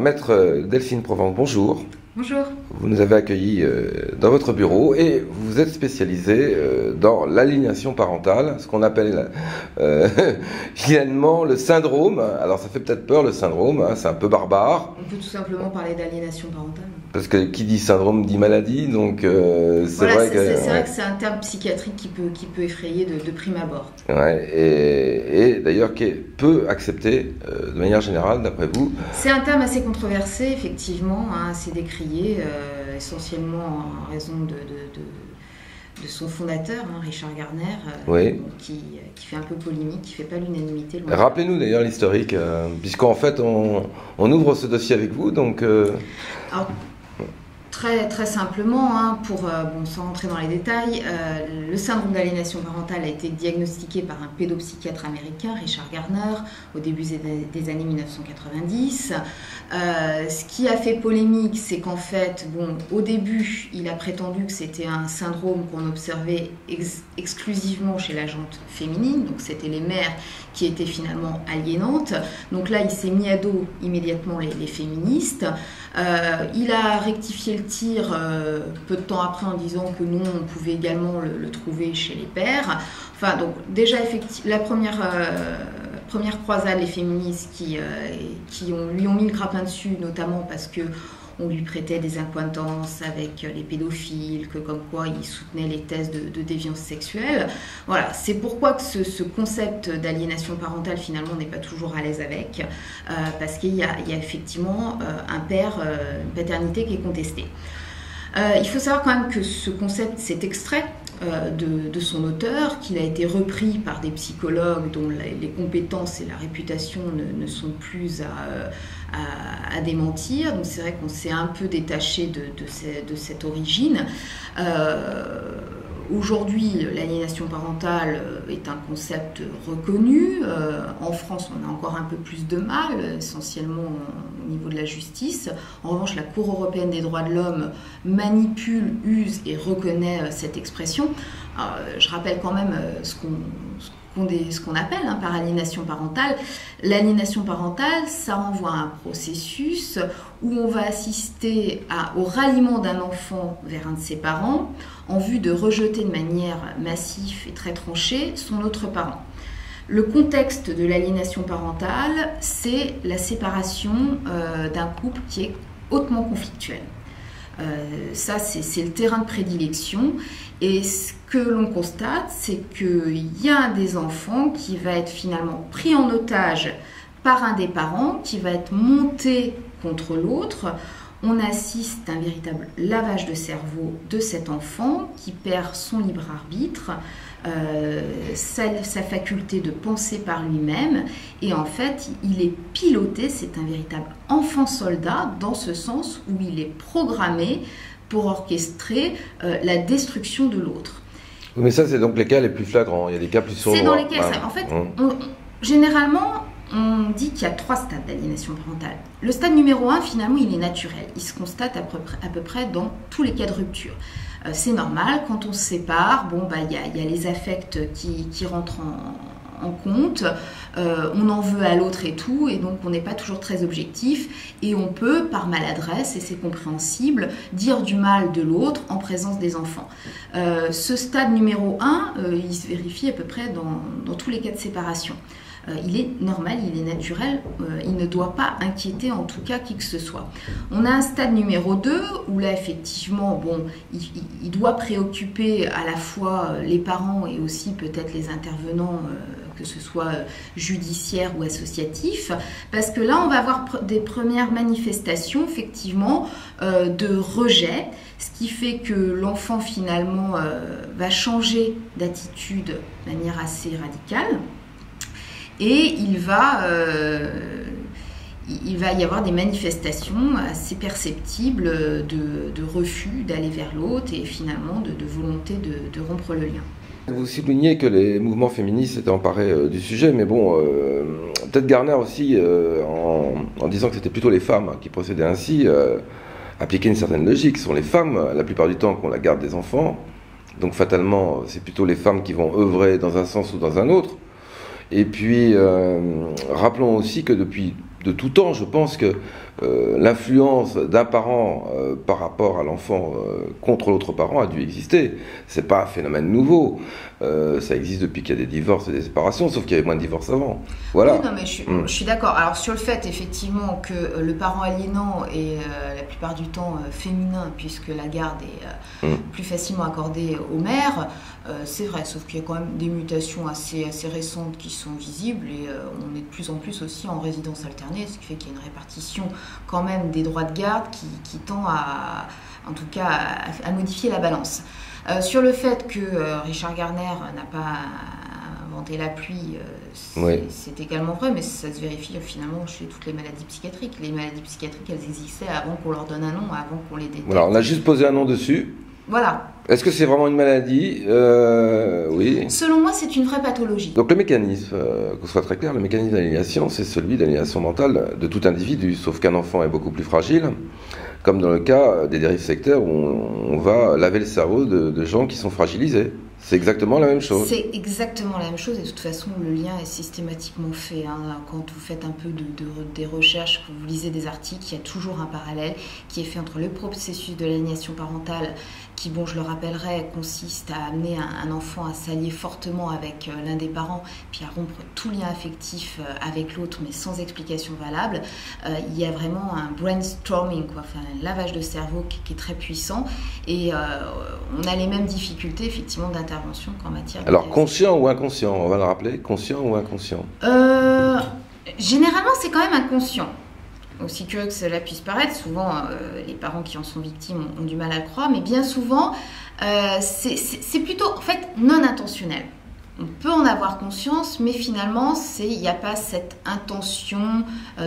Maître Delphine Provence, bonjour. Bonjour. Vous nous avez accueillis dans votre bureau et vous êtes spécialisé dans l'aliénation parentale, ce qu'on appelle finalement le syndrome. Alors ça fait peut-être peur le syndrome, hein, c'est un peu barbare. On peut tout simplement parler d'aliénation parentale. Parce que qui dit syndrome dit maladie, donc c'est vrai que... C'est vrai que c'est un terme psychiatrique qui peut effrayer de prime abord. Ouais, et d'ailleurs qui est peu accepté de manière générale, d'après vous. C'est un terme assez controversé, effectivement, hein, assez décrié, essentiellement en raison de son fondateur, hein, Richard Gardner, oui. qui fait un peu polémique, qui ne fait pas l'unanimité. Rappelez-nous d'ailleurs l'historique, puisqu'en fait on ouvre ce dossier avec vous, donc... Alors, très simplement, hein, sans rentrer dans les détails, le syndrome d'aliénation parentale a été diagnostiqué par un pédopsychiatre américain, Richard Gardner, au début des années 1990. Ce qui a fait polémique, c'est qu'en fait, au début, il a prétendu que c'était un syndrome qu'on observait exclusivement chez la gente féminine, donc c'était les mères qui étaient finalement aliénantes. Donc là, il s'est mis à dos immédiatement les féministes. Il a rectifié le tir peu de temps après en disant que non, on pouvait également le trouver chez les pères. Enfin, donc déjà, la première croisade, les féministes qui lui ont mis le grappin dessus, notamment parce que on lui prêtait des accointances avec les pédophiles, que comme quoi il soutenait les thèses de déviance sexuelle. Voilà, c'est pourquoi que ce concept d'aliénation parentale finalement n'est pas toujours à l'aise avec, parce qu'il y a effectivement une paternité qui est contestée. Il faut savoir quand même que ce concept s'est extrait de son auteur, qu'il a été repris par des psychologues dont les compétences et la réputation ne sont plus à démentir. Donc c'est vrai qu'on s'est un peu détaché de cette origine. Aujourd'hui, l'aliénation parentale est un concept reconnu. En France, on a encore un peu plus de mal, essentiellement au niveau de la justice. En revanche, la Cour européenne des droits de l'homme manipule, use et reconnaît cette expression. Je rappelle quand même ce qu'on appelle par aliénation parentale. L'aliénation parentale, ça renvoie à un processus où on va assister au ralliement d'un enfant vers un de ses parents en vue de rejeter de manière massive et très tranchée son autre parent. Le contexte de l'aliénation parentale, c'est la séparation d'un couple qui est hautement conflictuel. Ça, c'est le terrain de prédilection. Et ce que l'on constate, c'est qu'il y a un des enfants qui va être finalement pris en otage par un des parents, qui va être monté contre l'autre. On assiste à un véritable lavage de cerveau de cet enfant qui perd son libre arbitre, sa faculté de penser par lui-même, et en fait il est piloté, c'est un véritable enfant soldat dans ce sens où il est programmé pour orchestrer la destruction de l'autre. Mais ça, c'est donc les cas les plus flagrants, il y a des cas plus sombres. C'est dans les cas, en fait, généralement, on dit qu'il y a 3 stades d'aliénation parentale. Le stade numéro 1, finalement, il est naturel. Il se constate à peu près dans tous les cas de rupture. C'est normal, quand on se sépare, il y a les affects qui rentrent en compte, on en veut à l'autre et tout, et donc on n'est pas toujours très objectif, et on peut, par maladresse, et c'est compréhensible, dire du mal de l'autre en présence des enfants. Ce stade numéro 1, il se vérifie à peu près dans tous les cas de séparation. Il est normal, il est naturel, il ne doit pas inquiéter en tout cas qui que ce soit. On a un stade numéro 2 où là effectivement, il doit préoccuper à la fois les parents et aussi peut-être les intervenants, que ce soit judiciaires ou associatifs, parce que là on va avoir des premières manifestations effectivement de rejet, ce qui fait que l'enfant finalement va changer d'attitude de manière assez radicale. Et il va y avoir des manifestations assez perceptibles de refus d'aller vers l'autre et finalement de volonté de rompre le lien. Vous soulignez que les mouvements féministes s'étaient emparés du sujet, mais peut-être Gardner aussi, en disant que c'était plutôt les femmes qui procédaient ainsi, appliquaient une certaine logique. Ce sont les femmes, la plupart du temps, qui ont la garde des enfants. Donc fatalement, c'est plutôt les femmes qui vont œuvrer dans un sens ou dans un autre. Et puis, rappelons aussi que depuis de tout temps. Je pense que l'influence d'un parent par rapport à l'enfant contre l'autre parent a dû exister. C'est pas un phénomène nouveau. Ça existe depuis qu'il y a des divorces et des séparations, sauf qu'il y avait moins de divorces avant. Voilà. Oui, non, mais je suis d'accord. Alors sur le fait effectivement que le parent aliénant est la plupart du temps féminin, puisque la garde est plus facilement accordée aux mères, c'est vrai, sauf qu'il y a quand même des mutations assez récentes qui sont visibles, et on est de plus en plus aussi en résidence alternée, ce qui fait qu'il y a une répartition quand même des droits de garde qui tend en tout cas à modifier la balance. Sur le fait que Richard Garner n'a pas inventé la pluie, c'est également vrai, mais ça se vérifie finalement chez toutes les maladies psychiatriques. Les maladies psychiatriques, elles existaient avant qu'on leur donne un nom, avant qu'on les détecte. Voilà, on a juste posé un nom dessus. Voilà. Est-ce que c'est vraiment une maladie? Oui. Selon moi, c'est une vraie pathologie. Donc le mécanisme, qu'on soit très clair, le mécanisme d'aliénation, c'est celui d'aliénation mentale de tout individu, sauf qu'un enfant est beaucoup plus fragile, comme dans le cas des dérives sectaires où on va laver le cerveau de gens qui sont fragilisés. C'est exactement la même chose. C'est exactement la même chose, et de toute façon le lien est systématiquement fait. Quand vous faites un peu des recherches, que vous lisez des articles, il y a toujours un parallèle qui est fait entre le processus de l'aliénation parentale, qui, bon, je le rappellerai, consiste à amener un enfant à s'allier fortement avec l'un des parents, puis à rompre tout lien affectif avec l'autre, mais sans explication valable. Il y a vraiment un brainstorming, enfin un lavage de cerveau qui est très puissant, et on a les mêmes difficultés effectivement d'intervention qu'en matière de... Alors conscient ou inconscient, on va le rappeler, conscient ou inconscient? Généralement c'est quand même inconscient. Aussi curieux que cela puisse paraître, souvent les parents qui en sont victimes ont du mal à le croire, mais bien souvent c'est plutôt en fait non intentionnel. On peut en avoir conscience, mais finalement, il n'y a pas cette intention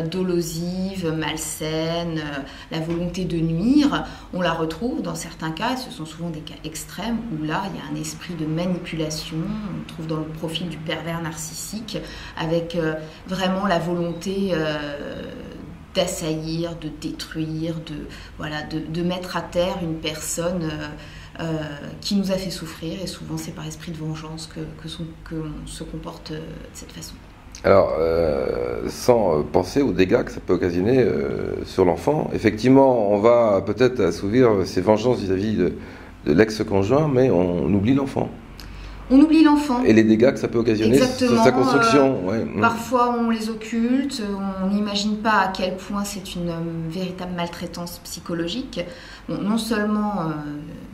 dolosive, malsaine, la volonté de nuire. On la retrouve dans certains cas, et ce sont souvent des cas extrêmes, où là, il y a un esprit de manipulation. On trouve dans le profil du pervers narcissique, avec vraiment la volonté d'assaillir, de détruire, de mettre à terre une personne qui nous a fait souffrir, et souvent c'est par esprit de vengeance qu'on se comporte de cette façon. Alors, sans penser aux dégâts que ça peut occasionner sur l'enfant, effectivement, on va peut-être assouvir ses vengeances vis-à-vis de l'ex-conjoint, mais on oublie l'enfant. On oublie l'enfant. Et les dégâts que ça peut occasionner sur sa construction. Parfois, on les occulte, on n'imagine pas à quel point c'est une véritable maltraitance psychologique. Bon, non seulement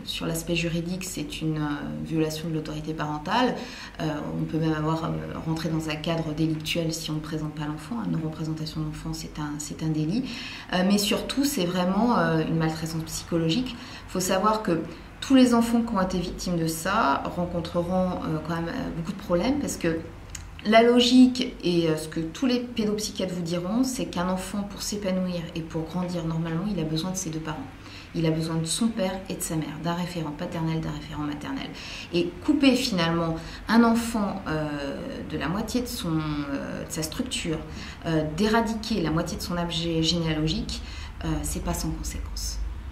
sur l'aspect juridique, c'est une violation de l'autorité parentale, on peut même avoir rentré dans un cadre délictuel si on ne présente pas l'enfant. Une représentation d'enfant, c'est un délit. Mais surtout, c'est vraiment une maltraitance psychologique. Il faut savoir que tous les enfants qui ont été victimes de ça rencontreront quand même beaucoup de problèmes, parce que la logique et ce que tous les pédopsychiatres vous diront, c'est qu'un enfant, pour s'épanouir et pour grandir normalement, il a besoin de ses deux parents. Il a besoin de son père et de sa mère, d'un référent paternel, d'un référent maternel. Et couper finalement un enfant de la moitié de sa structure, d'éradiquer la moitié de son objet généalogique, c'est pas sans conséquence.